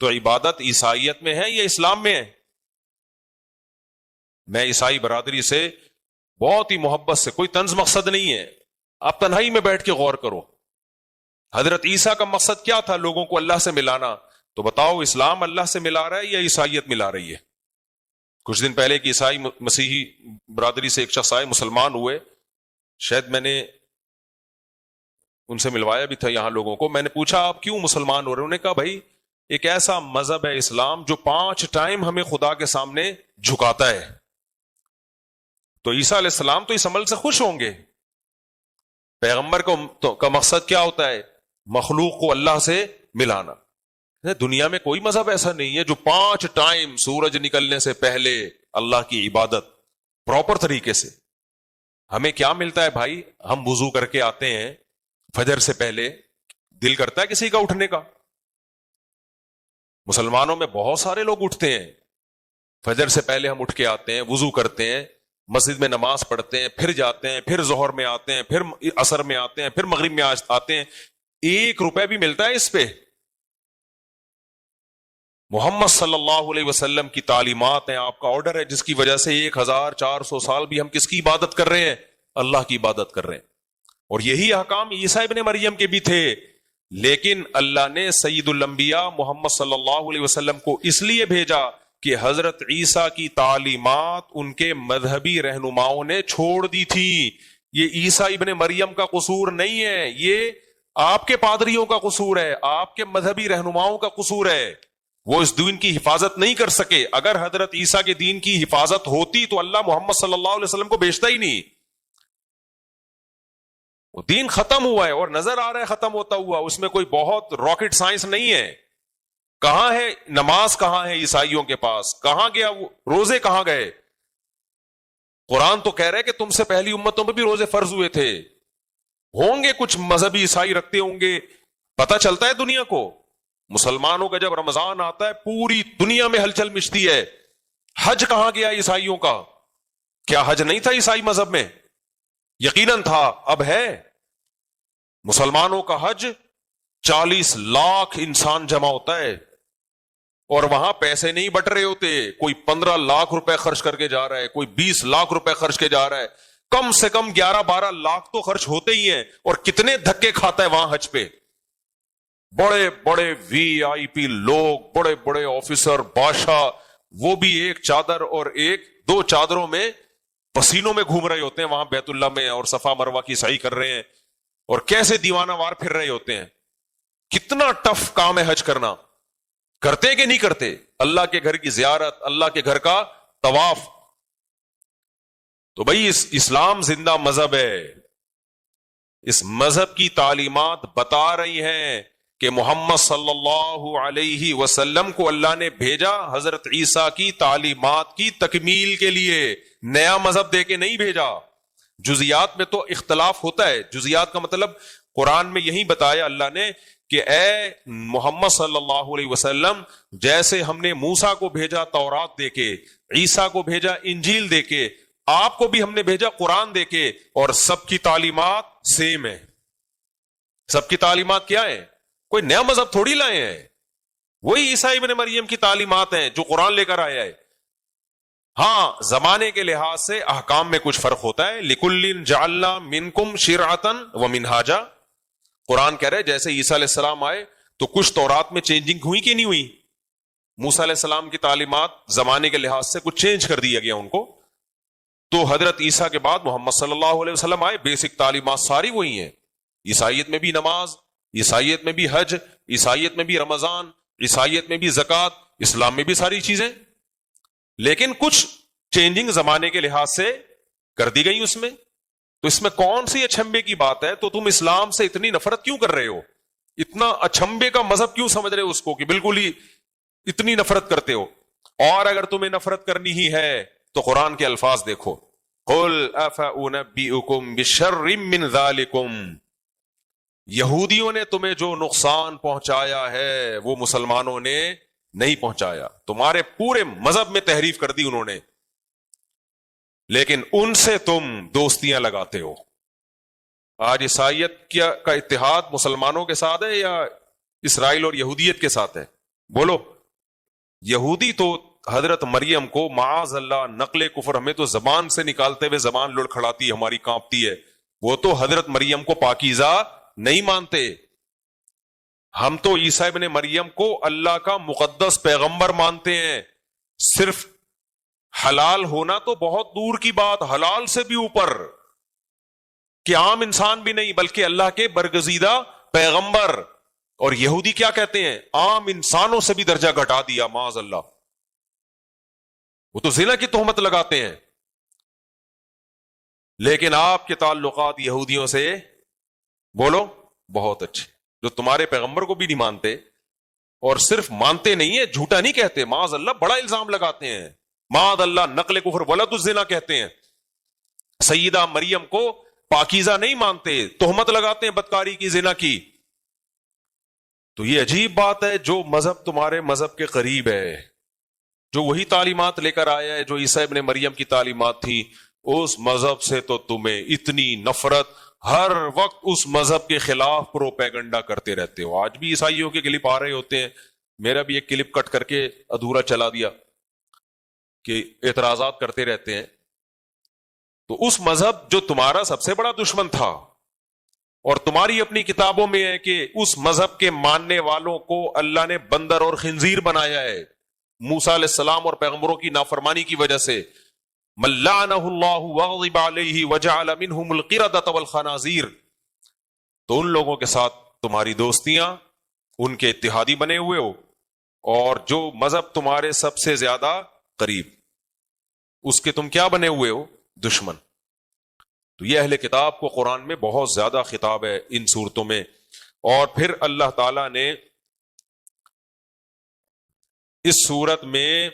تو عبادت عیسائیت میں ہے یا اسلام میں ہے؟ میں عیسائی برادری سے بہت ہی محبت سے، کوئی طنز مقصد نہیں ہے، آپ تنہائی میں بیٹھ کے غور کرو، حضرت عیسیٰ کا مقصد کیا تھا؟ لوگوں کو اللہ سے ملانا، تو بتاؤ اسلام اللہ سے ملا رہا ہے یا عیسائیت ملا رہی ہے؟ کچھ دن پہلے کہ عیسائی مسیحی برادری سے ایک شخص آئے، مسلمان ہوئے، شاید میں نے ان سے ملوایا بھی تھا یہاں لوگوں کو، میں نے پوچھا آپ کیوں مسلمان ہو رہے؟ انہوں نے کہا بھائی ایک ایسا مذہب ہے اسلام جو 5 ٹائم ہمیں خدا کے سامنے جھکاتا ہے، تو عیسیٰ علیہ السلام تو اس عمل سے خوش ہوں گے۔ پیغمبر کا مقصد کیا ہوتا ہے؟ مخلوق کو اللہ سے ملانا۔ دنیا میں کوئی مذہب ایسا نہیں ہے جو 5 ٹائم سورج نکلنے سے پہلے اللہ کی عبادت پراپر طریقے سے۔ ہمیں کیا ملتا ہے بھائی؟ ہم وضو کر کے آتے ہیں فجر سے پہلے، دل کرتا ہے کسی کا اٹھنے کا؟ مسلمانوں میں بہت سارے لوگ اٹھتے ہیں، فجر سے پہلے ہم اٹھ کے آتے ہیں، وضو کرتے ہیں، مسجد میں نماز پڑھتے ہیں، پھر جاتے ہیں، پھر ظہر میں آتے ہیں، پھر عصر میں آتے ہیں، پھر مغرب میں آتے ہیں، 1 روپے بھی ملتا ہے اس پہ؟ محمد صلی اللہ علیہ وسلم کی تعلیمات ہیں، آپ کا آرڈر ہے، جس کی وجہ سے 1400 سال بھی ہم کس کی عبادت کر رہے ہیں؟ اللہ کی عبادت کر رہے ہیں۔ اور یہی احکام عیسیٰ ابن مریم کے بھی تھے، لیکن اللہ نے سید الانبیاء محمد صلی اللہ علیہ وسلم کو اس لیے بھیجا کہ حضرت عیسیٰ کی تعلیمات ان کے مذہبی رہنماؤں نے چھوڑ دی تھی۔ یہ عیسیٰ ابن مریم کا قصور نہیں ہے، یہ آپ کے پادریوں کا قصور ہے، آپ کے مذہبی رہنماؤں کا قصور ہے۔ وہ اس دین کی حفاظت نہیں کر سکے۔ اگر حضرت عیسیٰ کے دین کی حفاظت ہوتی تو اللہ محمد صلی اللہ علیہ وسلم کو بھیجتا ہی نہیں۔ وہ دین ختم ہوا ہے اور نظر آ رہا ہے ختم ہوتا ہوا، اس میں کوئی بہت راکٹ سائنس نہیں ہے۔ کہاں ہے نماز؟ کہاں ہے عیسائیوں کے پاس؟ کہاں گیا وہ روزے؟ کہاں گئے؟ قرآن تو کہہ رہے کہ تم سے پہلی امتوں میں بھی روزے فرض ہوئے تھے، ہوں گے کچھ مذہبی عیسائی رکھتے ہوں گے، پتہ چلتا ہے دنیا کو۔ مسلمانوں کا جب رمضان آتا ہے پوری دنیا میں ہلچل مچتی ہے۔ حج کہاں گیا عیسائیوں کا؟ کیا حج نہیں تھا عیسائی مذہب میں؟ یقیناً تھا، اب ہے۔ مسلمانوں کا حج 40 لاکھ انسان جمع ہوتا ہے، اور وہاں پیسے نہیں بٹ رہے ہوتے، کوئی 15 لاکھ روپے خرچ کر کے جا رہا ہے، کوئی 20 لاکھ روپے خرچ کے جا رہا ہے، کم سے کم 11-12 لاکھ تو خرچ ہوتے ہی ہیں۔ اور کتنے دھکے کھاتا ہے وہاں حج پہ؟ بڑے بڑے VIP لوگ، بڑے بڑے آفیسر، بادشاہ، وہ بھی ایک چادر اور 1-2 چادروں میں پسینوں میں گھوم رہے ہوتے ہیں وہاں بیت اللہ میں، اور صفا مروہ کی سعی کر رہے ہیں، اور کیسے دیوانہ وار پھر رہے ہوتے ہیں۔ کتنا ٹف کام ہے حج کرنا، کرتے کہ نہیں کرتے؟ اللہ کے گھر کی زیارت، اللہ کے گھر کا طواف۔ تو بھائی اسلام زندہ مذہب ہے، اس مذہب کی تعلیمات بتا رہی ہیں کہ محمد صلی اللہ علیہ وسلم کو اللہ نے بھیجا حضرت عیسیٰ کی تعلیمات کی تکمیل کے لیے، نیا مذہب دے کے نہیں بھیجا۔ جزیات میں تو اختلاف ہوتا ہے، جزیات کا مطلب قرآن میں یہی بتایا اللہ نے کہ اے محمد صلی اللہ علیہ وسلم، جیسے ہم نے موسیٰ کو بھیجا تورات دے کے، عیسیٰ کو بھیجا انجیل دے کے، آپ کو بھی ہم نے بھیجا قرآن دے کے، اور سب کی تعلیمات سیم ہے۔ سب کی تعلیمات کیا ہے؟ کوئی نیا مذہب تھوڑی لائے ہیں، وہی عیسیٰ ابن مریم کی تعلیمات ہیں جو قرآن لے کر آیا ہے۔ ہاں زمانے کے لحاظ سے احکام میں کچھ فرق ہوتا ہے، لِكُلٍّ جَعَلْنَا مِنْكُمْ شِرْعَةً وَمِنْهَاجًا۔ قرآن کہہ رہے جیسے عیسیٰ علیہ السلام آئے تو کچھ تورات میں چینجنگ ہوئی کہ نہیں ہوئی؟ موسیٰ علیہ السلام کی تعلیمات زمانے کے لحاظ سے کچھ چینج کر دیا گیا ان کو، تو حضرت عیسیٰ کے بعد محمد صلی اللہ علیہ وسلم آئے، بیسک تعلیمات ساری وہی ہیں۔ عیسائیت میں بھی نماز، عیسائیت میں بھی حج، عیسائیت میں بھی رمضان، عیسائیت میں بھی زکوٰۃ، اسلام میں بھی ساری چیزیں، لیکن کچھ چینجنگ زمانے کے لحاظ سے کر دی گئی اس میں۔ تو اس میں کون سی اچھمبے کی بات ہے؟ تو تم اسلام سے اتنی نفرت کیوں کر رہے ہو؟ اتنا اچھمبے کا مذہب کیوں سمجھ رہے ہو اس کو کہ بالکل ہی اتنی نفرت کرتے ہو؟ اور اگر تمہیں نفرت کرنی ہی ہے تو قرآن کے الفاظ دیکھو، قُلْ أَفَأُنَبِّئُكُمْ بِشَرٍّ مِّن ذَلِكُمْ۔ یہودیوں نے تمہیں جو نقصان پہنچایا ہے وہ مسلمانوں نے نہیں پہنچایا، تمہارے پورے مذہب میں تحریف کر دی انہوں نے، لیکن ان سے تم دوستیاں لگاتے ہو۔ آج عیسائیت کا اتحاد مسلمانوں کے ساتھ ہے یا اسرائیل اور یہودیت کے ساتھ ہے؟ بولو. یہودی تو حضرت مریم کو معاذ اللہ نقل کفر، ہمیں تو زبان سے نکالتے ہوئے زبان لڑکھڑاتی ہے، ہماری کانپتی ہے. وہ تو حضرت مریم کو پاکیزہ نہیں مانتے. ہم تو عیسیٰ ابن مریم کو اللہ کا مقدس پیغمبر مانتے ہیں. صرف حلال ہونا تو بہت دور کی بات، حلال سے بھی اوپر کہ عام انسان بھی نہیں بلکہ اللہ کے برگزیدہ پیغمبر. اور یہودی کیا کہتے ہیں؟ عام انسانوں سے بھی درجہ گھٹا دیا معاذ اللہ. وہ تو زنا کی تہمت لگاتے ہیں. لیکن آپ کے تعلقات یہودیوں سے بولو بہت اچھے، جو تمہارے پیغمبر کو بھی نہیں مانتے، اور صرف مانتے نہیں ہیں، جھوٹا نہیں کہتے، معاذ اللہ بڑا الزام لگاتے ہیں. معاذ اللہ نقل کفر ولد الزنا کہتے ہیں. سیدہ مریم کو پاکیزہ نہیں مانتے، تہمت لگاتے ہیں بدکاری کی، زنا کی. تو یہ عجیب بات ہے، جو مذہب تمہارے مذہب کے قریب ہے، جو وہی تعلیمات لے کر آیا ہے جو عیسیٰ ابن مریم کی تعلیمات تھی، اس مذہب سے تو تمہیں اتنی نفرت، ہر وقت اس مذہب کے خلاف پروپیگنڈا کرتے رہتے ہو. آج بھی عیسائیوں کے کلپ آ رہے ہوتے ہیں، میرا بھی ایک کلپ کٹ کر کے ادھورا چلا دیا کہ اعتراضات کرتے رہتے ہیں. تو اس مذہب جو تمہارا سب سے بڑا دشمن تھا، اور تمہاری اپنی کتابوں میں ہے کہ اس مذہب کے ماننے والوں کو اللہ نے بندر اور خنزیر بنایا ہے موسیٰ علیہ السلام اور پیغمبروں کی نافرمانی کی وجہ سے. من لعنہ اللہ وغضب علیہ وجعل منہم القردۃ والخنازیر. تو ان لوگوں کے ساتھ تمہاری دوستیاں، ان کے اتحادی بنے ہوئے ہو، اور جو مذہب تمہارے سب سے زیادہ قریب، اس کے تم کیا بنے ہوئے ہو؟ دشمن. تو یہ اہل کتاب کو قرآن میں بہت زیادہ خطاب ہے ان صورتوں میں. اور پھر اللہ تعالیٰ نے اس صورت میں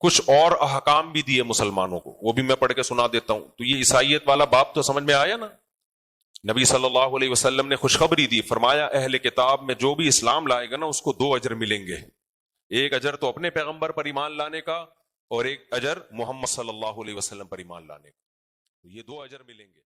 کچھ اور احکام بھی دیے مسلمانوں کو، وہ بھی میں پڑھ کے سنا دیتا ہوں. تو یہ عیسائیت والا باب تو سمجھ میں آیا نا. نبی صلی اللہ علیہ وسلم نے خوشخبری دی، فرمایا اہل کتاب میں جو بھی اسلام لائے گا نا اس کو 2 اجر ملیں گے. ایک اجر تو اپنے پیغمبر پر ایمان لانے کا، اور ایک اجر محمد صلی اللہ علیہ وسلم پر ایمان لانے کا. یہ 2 اجر ملیں گے.